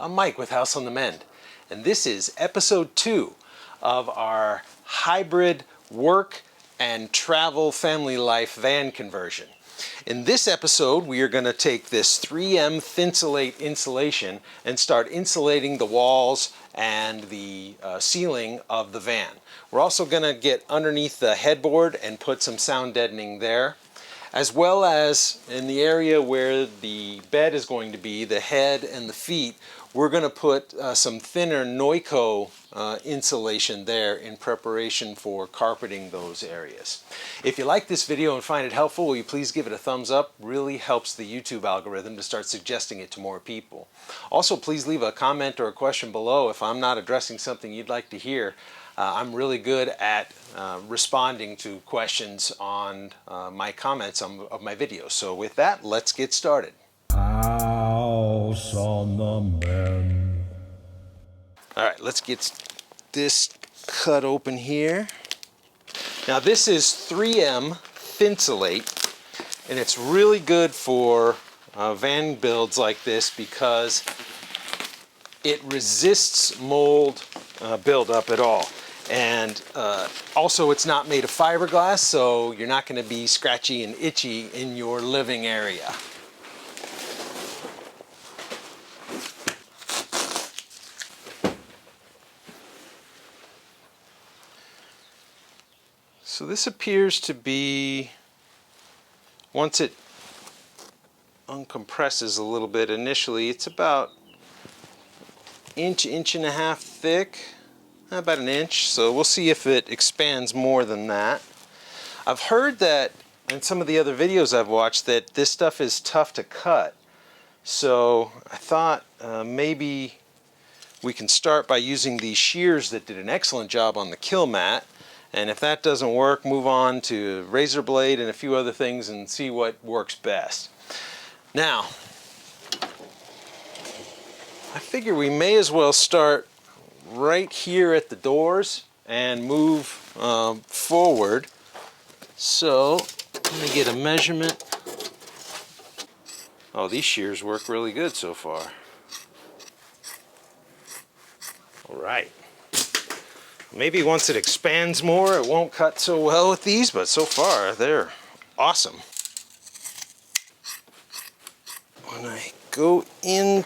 I'm Mike with House on the Mend, and this is episode 2 of our hybrid work and travel family life van conversion. In this episode, we are going to take this 3M Thinsulate insulation and start insulating the walls and the ceiling of the van. We're also going to get underneath the headboard and put some sound deadening there, as well as in the area where the bed is going to be, the head and the feet. We're going to put some thinner Noico insulation there in preparation for carpeting those areas. If you like this video and find it helpful, will you please give it a thumbs up? Really helps the YouTube algorithm to start suggesting it to more people. Also, please leave a comment or a question below if I'm not addressing something you'd like to hear. I'm really good at responding to questions on my comments of my videos. So with that, let's get started. House on the Mend. All right, let's get this cut open here. Now this is 3M Thinsulate, and it's really good for van builds like this because it resists mold buildup at all. And also it's not made of fiberglass, so you're not going to be scratchy and itchy in your living area. So this appears to be, once it uncompresses a little bit initially, it's about inch and a half thick. About an inch, so we'll see if it expands more than that. I've heard that in some of the other videos I've watched that this stuff is tough to cut, so I thought maybe we can start by using these shears that did an excellent job on the kill mat, and if that doesn't work, move on to razor blade and a few other things and see what works best. Now, I figure we may as well start right here at the doors and move forward. So let me get a measurement. Oh, these shears work really good so far. All right. Maybe once it expands more, it won't cut so well with these, but so far they're awesome. When I go in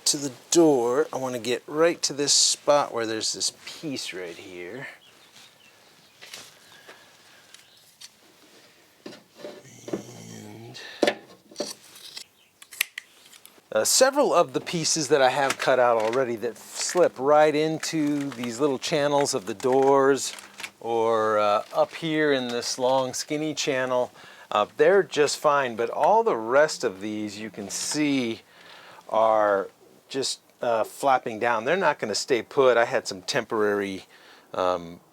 to the door, I want to get right to this spot where there's this piece right here. And several of the pieces that I have cut out already that slip right into these little channels of the doors, or up here in this long skinny channel, they're just fine, but all the rest of these you can see are just flapping down. They're not going to stay put. I had some temporary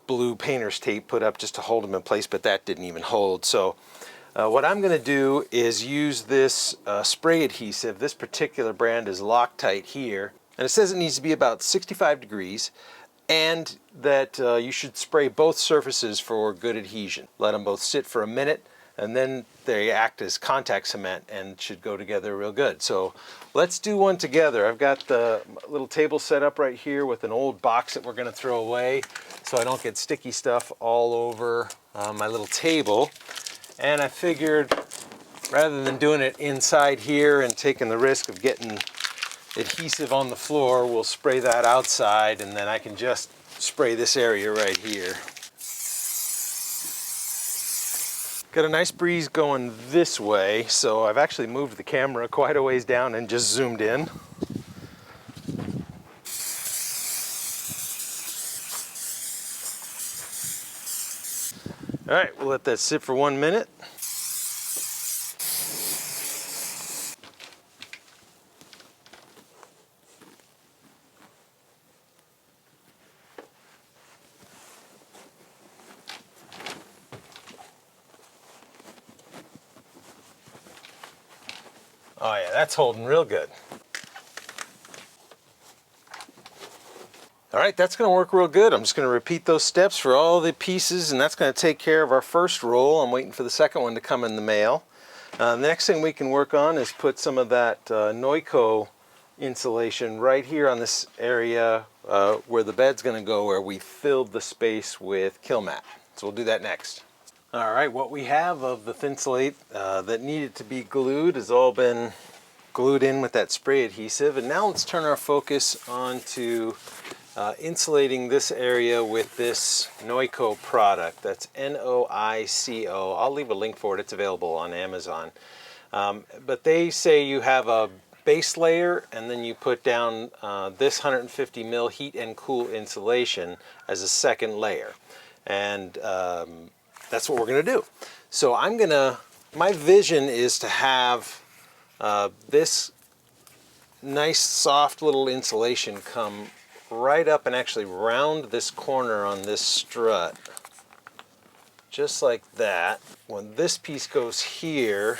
blue painter's tape put up just to hold them in place, but that didn't even hold. So what I'm going to do is use this spray adhesive. This particular brand is Loctite here, and it says it needs to be about 65 degrees and that you should spray both surfaces for good adhesion. Let them both sit for a minute, and then they act as contact cement and should go together real good. So let's do one together. I've got the little table set up right here with an old box that we're going to throw away so I don't get sticky stuff all over my little table. And I figured rather than doing it inside here and taking the risk of getting adhesive on the floor, we'll spray that outside, and then I can just spray this area right here. Got a nice breeze going this way, so I've actually moved the camera quite a ways down and just zoomed in. All right, we'll let that sit for 1 minute. Oh yeah, that's holding real good. All right, that's going to work real good. I'm just going to repeat those steps for all the pieces, and that's going to take care of our first roll. I'm waiting for the second one to come in the mail. The next thing we can work on is put some of that Noico insulation right here on this area where the bed's going to go, where we filled the space with kill mat. So we'll do that next. All right, what we have of the Thinsulate that needed to be glued has all been glued in with that spray adhesive. And now let's turn our focus on to insulating this area with this Noico product. That's Noico. I'll leave a link for it. It's available on Amazon. But they say you have a base layer and then you put down this 150 mil heat and cool insulation as a second layer. And that's what we're going to do. So my vision is to have this nice soft little insulation come right up and actually round this corner on this strut, just like that. When this piece goes here,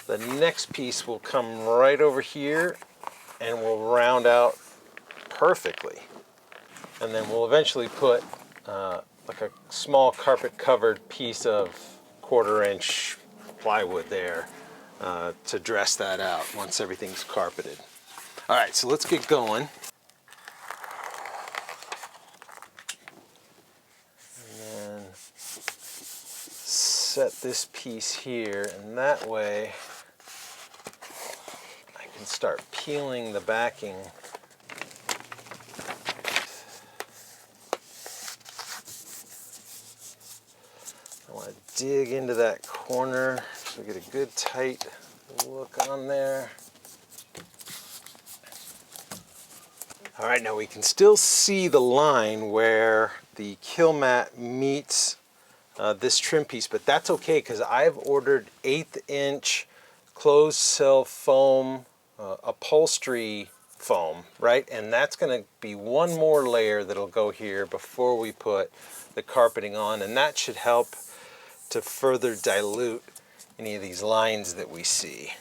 the next piece will come right over here and will round out perfectly. And then we'll eventually put like a small carpet covered piece of 1/4 inch plywood there to dress that out once everything's carpeted. All right, so let's get going. And then set this piece here, and that way I can start peeling the backing. I want to dig into that corner so we get a good tight look on there. All right, now we can still see the line where the kill mat meets this trim piece, but that's okay because I've ordered 1/8 inch closed cell foam upholstery foam, right? And that's going to be one more layer that'll go here before we put the carpeting on, and that should help to further dilute any of these lines that we see.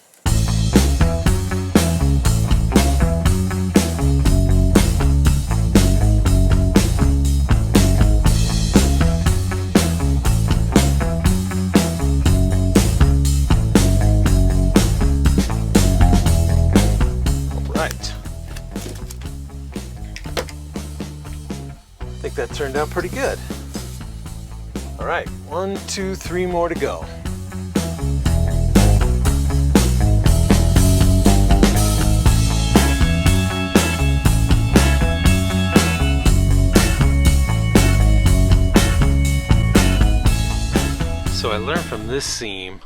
I think that turned out pretty good. All right, 1, 2, 3 more to go. So I learned from this seam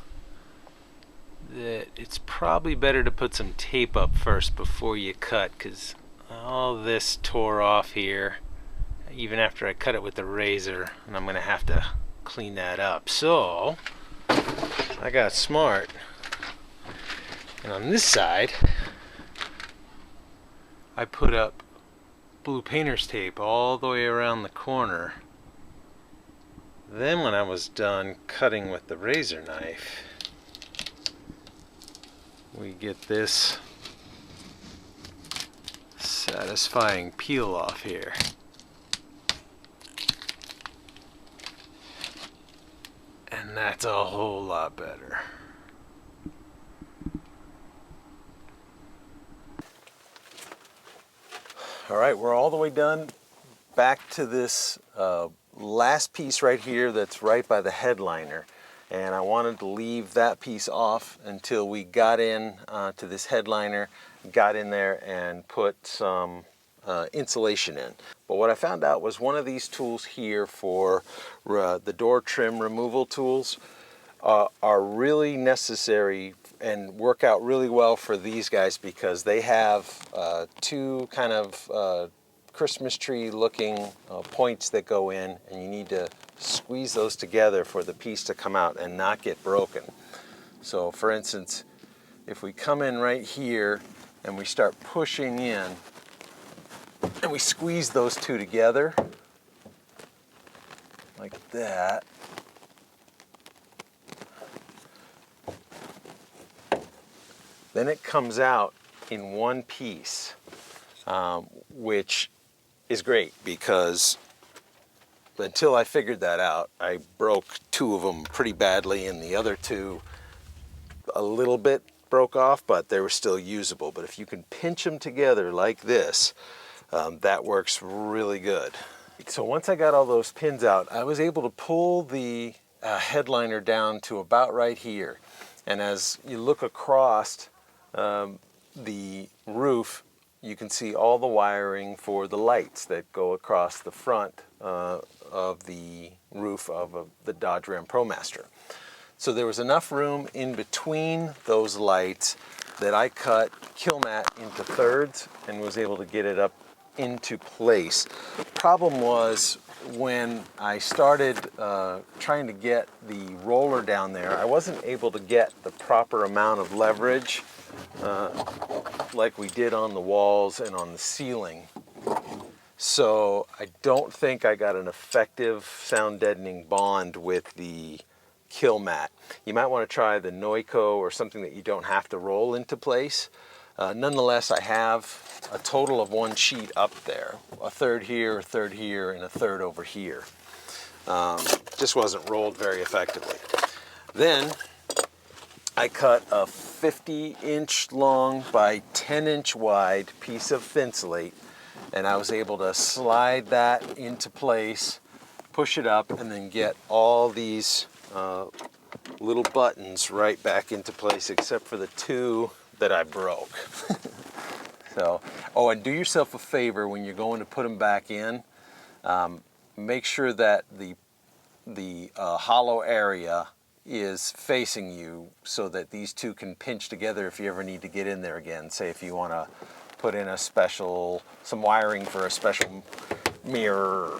that it's probably better to put some tape up first before you cut, because all this tore off here even after I cut it with the razor, and I'm gonna have to clean that up. So I got smart, and on this side I put up blue painter's tape all the way around the corner. Then when I was done cutting with the razor knife, we get this satisfying peel off here. And that's a whole lot better. All right, we're all the way done. Back to this last piece right here that's right by the headliner. And I wanted to leave that piece off until we got in to this headliner, got in there and put some insulation in. But what I found out was one of these tools here for the door trim removal tools are really necessary and work out really well for these guys, because they have two kind of Christmas tree looking points that go in, and you need to squeeze those together for the piece to come out and not get broken. So for instance, if we come in right here and we start pushing in and we squeeze those two together like that, then it comes out in one piece, which is great, because until I figured that out, I broke two of them pretty badly and the other two a little bit, broke off, but they were still usable. But if you can pinch them together like this, that works really good. So once I got all those pins out, I was able to pull the headliner down to about right here. And as you look across the roof, you can see all the wiring for the lights that go across the front of the roof of the Dodge Ram Promaster. So there was enough room in between those lights that I cut kill mat into thirds and was able to get it up into place. Problem was, when I started trying to get the roller down there, I wasn't able to get the proper amount of leverage like we did on the walls and on the ceiling. So I don't think I got an effective sound deadening bond with the kill mat. You might want to try the Noiko or something that you don't have to roll into place. Nonetheless, I have a total of 1 sheet up there. A third here, a third here, and a third over here. Just wasn't rolled very effectively. Then I cut a 50-inch long by 10-inch wide piece of Thinsulate, and I was able to slide that into place, push it up, and then get all these little buttons right back into place, except for the 2 that I broke. So, oh, and do yourself a favor when you're going to put them back in. Make sure that the hollow area is facing you so that these 2 can pinch together if you ever need to get in there again. Say if you want to put in some wiring for a special mirror,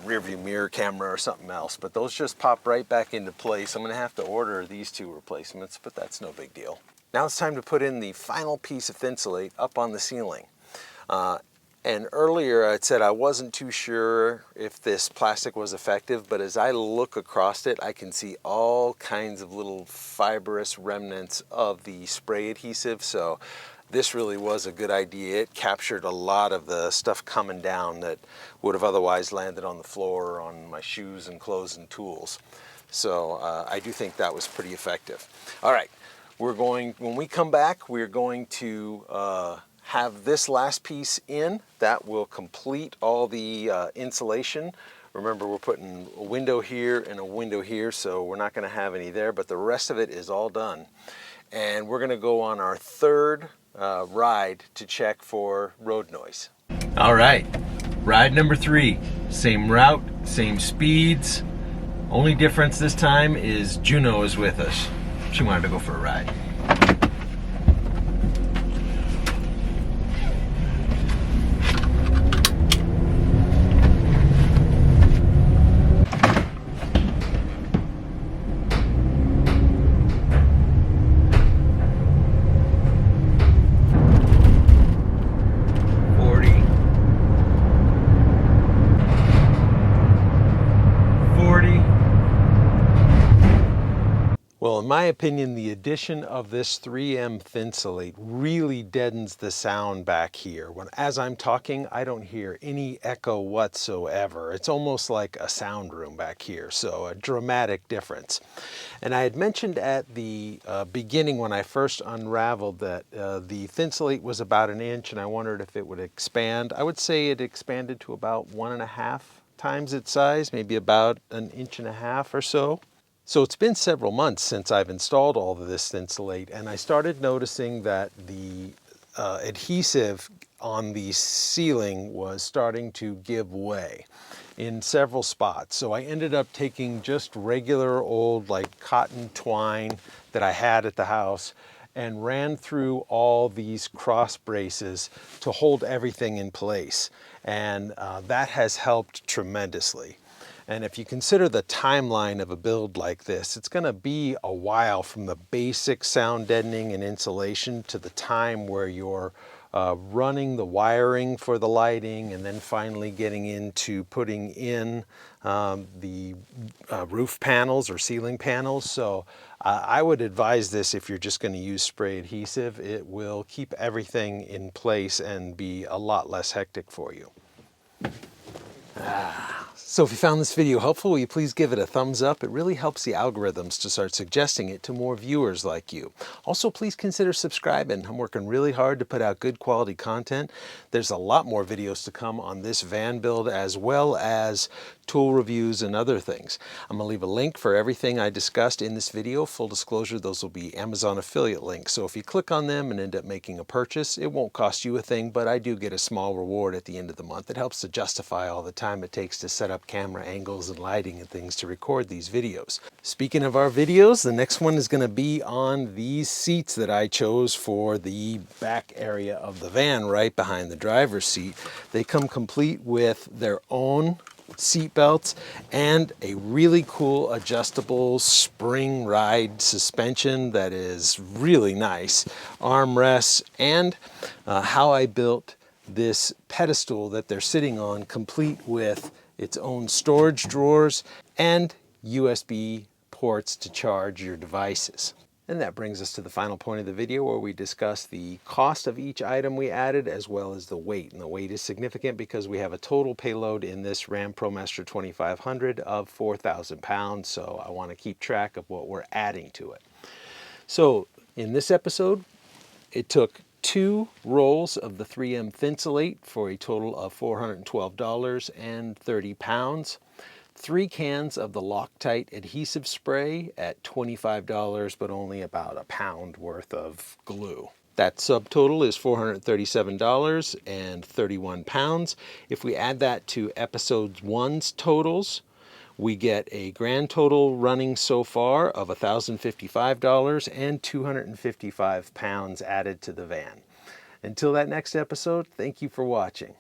rear view mirror camera or something else, but those just pop right back into place. I'm going to have to order these 2 replacements, but that's no big deal. Now it's time to put in the final piece of Thinsulate up on the ceiling. And earlier I said I wasn't too sure if this plastic was effective, but as I look across it, I can see all kinds of little fibrous remnants of the spray adhesive. So this really was a good idea. It captured a lot of the stuff coming down that would have otherwise landed on the floor or on my shoes and clothes and tools. So I do think that was pretty effective. All right. When we come back, we're going to have this last piece in. That will complete all the insulation. Remember, we're putting a window here and a window here, so we're not going to have any there, but the rest of it is all done. And we're going to go on our third ride to check for road noise. All right, ride number 3. Same route, same speeds. Only difference this time is Juno is with us. She wanted to go for a ride. Well, in my opinion, the addition of this 3M Thinsulate really deadens the sound back here. As I'm talking, I don't hear any echo whatsoever. It's almost like a sound room back here, so a dramatic difference. And I had mentioned at the beginning when I first unraveled that the Thinsulate was about 1 inch, and I wondered if it would expand. I would say it expanded to about 1.5 times its size, maybe about 1.5 inches or so. So it's been several months since I've installed all of this Thinsulate, and I started noticing that the adhesive on the ceiling was starting to give way in several spots. So I ended up taking just regular old like cotton twine that I had at the house and ran through all these cross braces to hold everything in place. And that has helped tremendously. And if you consider the timeline of a build like this, it's going to be a while from the basic sound deadening and insulation to the time where you're running the wiring for the lighting and then finally getting into putting in the roof panels or ceiling panels. So I would advise this if you're just going to use spray adhesive. It will keep everything in place and be a lot less hectic for you. So if you found this video helpful, will you please give it a thumbs up? It really helps the algorithms to start suggesting it to more viewers like you. Also, please consider subscribing. I'm working really hard to put out good quality content. There's a lot more videos to come on this van build, as well as tool reviews and other things. I'm going to leave a link for everything I discussed in this video. Full disclosure, those will be Amazon affiliate links. So if you click on them and end up making a purchase, it won't cost you a thing, but I do get a small reward at the end of the month. It helps to justify all the time it takes to set up camera angles and lighting and things to record these videos. Speaking of our videos, the next one is going to be on these seats that I chose for the back area of the van, right behind the driver's seat. They come complete with their own seat belts and a really cool adjustable spring ride suspension that is really nice, armrests, and how I built this pedestal that they're sitting on, complete with its own storage drawers and USB ports to charge your devices. And that brings us to the final point of the video, where we discuss the cost of each item we added, as well as the weight. And the weight is significant because we have a total payload in this Ram Promaster 2500 of 4,000 pounds. So I want to keep track of what we're adding to it. So in this episode, it took 2 rolls of the 3M Thinsulate for a total of $412 and 30 pounds. 3 cans of the Loctite adhesive spray at $25, but only about a pound worth of glue. That subtotal is $437 and 31 pounds. If we add that to episode 1's totals, we get a grand total running so far of $1,055 and 255 pounds added to the van. Until that next episode, thank you for watching.